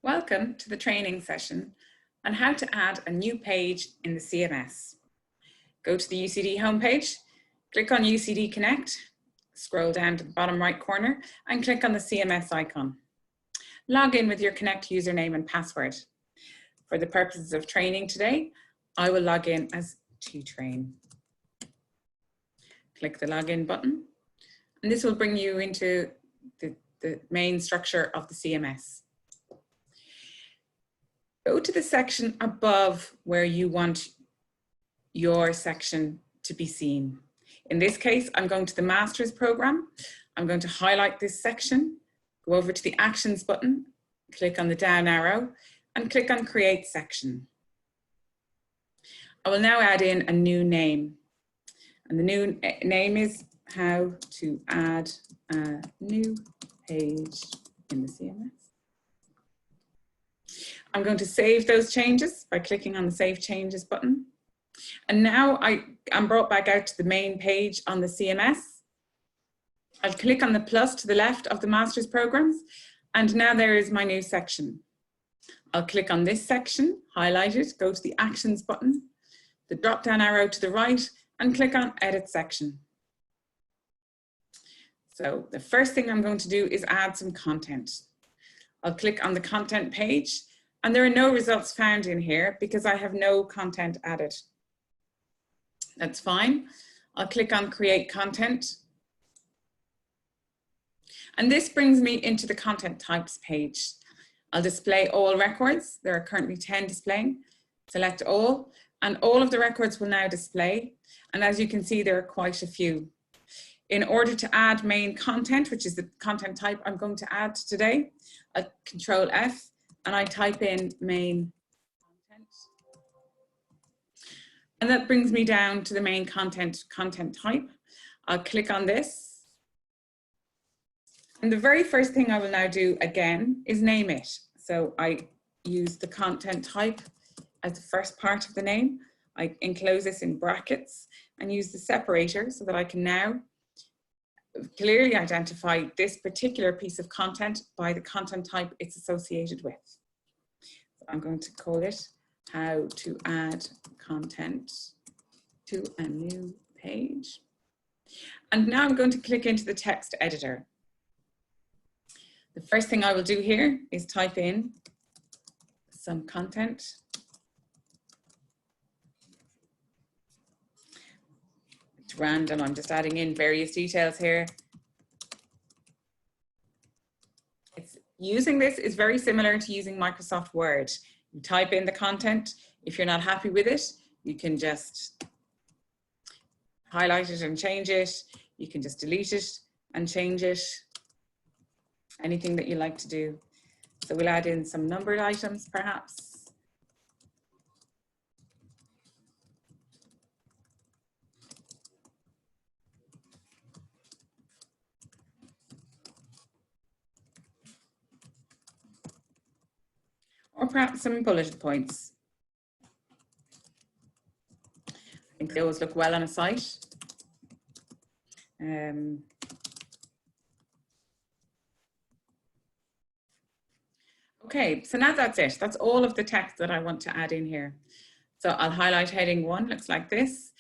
Welcome to the training session on how to add a new page in the CMS. Go to the UCD homepage, click on UCD Connect, scroll down to the bottom right corner and click on the CMS icon. Log in with your Connect username and password. For the purposes of training today, I will log in as TTrain. Click the login button and this will bring you into the main structure of the CMS. Go to the section above where you want your section to be seen. In this case, I'm going to the master's program. I'm going to highlight this section, go over to the actions button, click on the down arrow and click on create section. I will now add in a new name. And the new name is how to add a new page in the CMS. I'm going to save those changes by clicking on the Save Changes button. And now I'm brought back out to the main page on the CMS. I'll click on the plus to the left of the master's programs, and now there is my new section. I'll click on this section, highlight it, go to the Actions button, the drop-down arrow to the right, and click on Edit Section. So the first thing I'm going to do is add some content. I'll click on the content page, and there are no results found in here because I have no content added. That's fine. I'll click on Create Content. And this brings me into the Content Types page. I'll display all records. There are currently 10 displaying. Select all, and all of the records will now display. And as you can see, there are quite a few. In order to add main content, which is the content type I'm going to add today, I Control F and I type in main content. And that brings me down to the main content type. I'll click on this. And the very first thing I will now do again is name it. So I use the content type as the first part of the name. I enclose this in brackets and use the separator so that I can now clearly identify this particular piece of content by the content type it's associated with. So I'm going to call it how to add content to a new page. And now I'm going to click into the text editor. The first thing I will do here is type in some content. Random, I'm just adding in various details here. Using this is very similar to using Microsoft Word. You type in the content. If you're not happy with it, you can just highlight it and change it. You can just delete it and change it. Anything that you like to do. So we'll add in some numbered items perhaps. Or perhaps some bullet points. I think they always look well on a site. Okay, so now that's it. That's all of the text that I want to add in here. So I'll highlight heading 1, looks like this.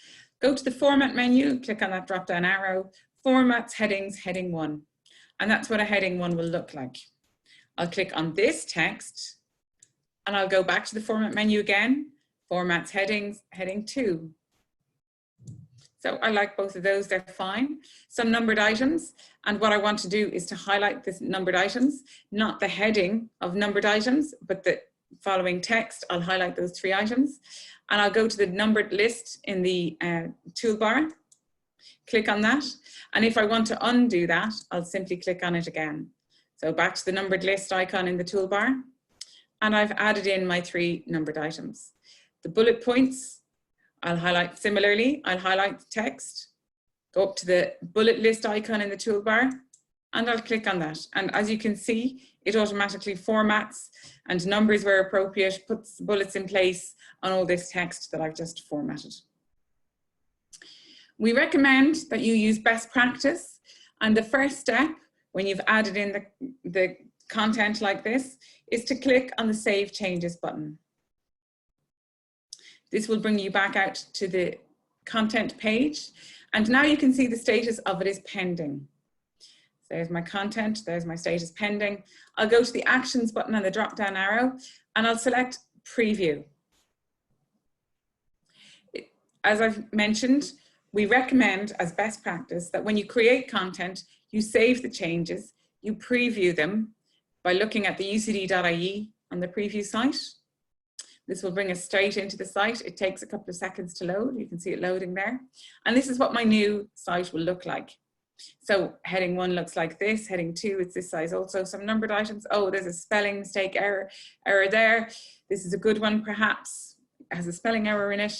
Go to the Format menu, click on that drop-down arrow, Formats, Headings, Heading 1. And that's what a heading 1 will look like. I'll click on this text, and I'll go back to the Format menu again, Formats, Headings, Heading 2. So I like both of those, they're fine. Some numbered items, and what I want to do is to highlight this numbered items, not the heading of numbered items, but the following text. I'll highlight those 3 items, and I'll go to the numbered list in the toolbar, click on that, and if I want to undo that, I'll simply click on it again. So back to the numbered list icon in the toolbar, and I've added in my 3 numbered items. The bullet points, I'll highlight similarly. I'll highlight the text, go up to the bullet list icon in the toolbar, and I'll click on that. And as you can see, it automatically formats and numbers where appropriate, puts bullets in place on all this text that I've just formatted. We recommend that you use best practice, and the first step when you've added in the content like this is to click on the Save Changes button. This will bring you back out to the content page. And now you can see the status of it is pending. So there's my content, there's my status pending. I'll go to the Actions button and the drop-down arrow, and I'll select Preview. As I've mentioned, we recommend as best practice that when you create content, you save the changes, you preview them by looking at the UCD.ie on the preview site. This will bring us straight into the site. It takes a couple of seconds to load. You can see it loading there. And this is what my new site will look like. So heading 1 looks like this. Heading 2, it's this size also. Some numbered items. Oh, there's a spelling mistake error there. This is a good one, perhaps. It has a spelling error in it.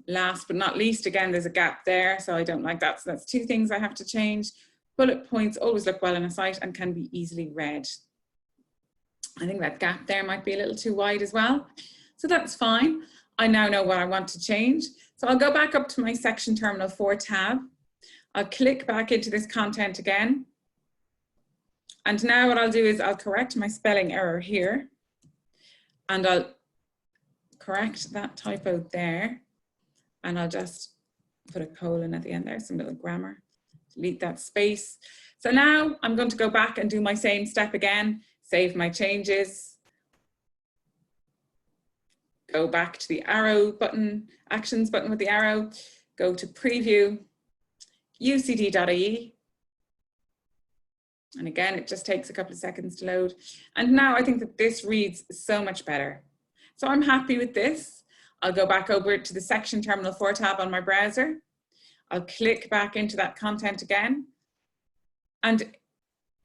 Last but not least, again, there's a gap there. So I don't like that. So that's 2 things I have to change. Bullet points always look well in a site and can be easily read. I think that gap there might be a little too wide as well. So that's fine. I now know what I want to change. So I'll go back up to my section Terminal 4 tab. I'll click back into this content again. And now what I'll do is I'll correct my spelling error here. And I'll correct that typo there. And I'll just put a colon at the end there, some little grammar. Delete that space. So now I'm going to go back and do my same step again. Save my changes, go back to the arrow button, actions button with the arrow, go to preview, UCD.ie. And again, it just takes a couple of seconds to load. And now I think that this reads so much better. So I'm happy with this. I'll go back over to the section Terminal 4 tab on my browser. I'll click back into that content again. And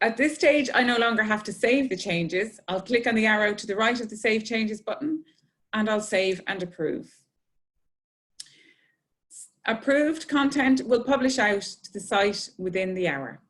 at this stage, I no longer have to save the changes. I'll click on the arrow to the right of the Save Changes button, and I'll save and approve. Approved content will publish out to the site within the hour.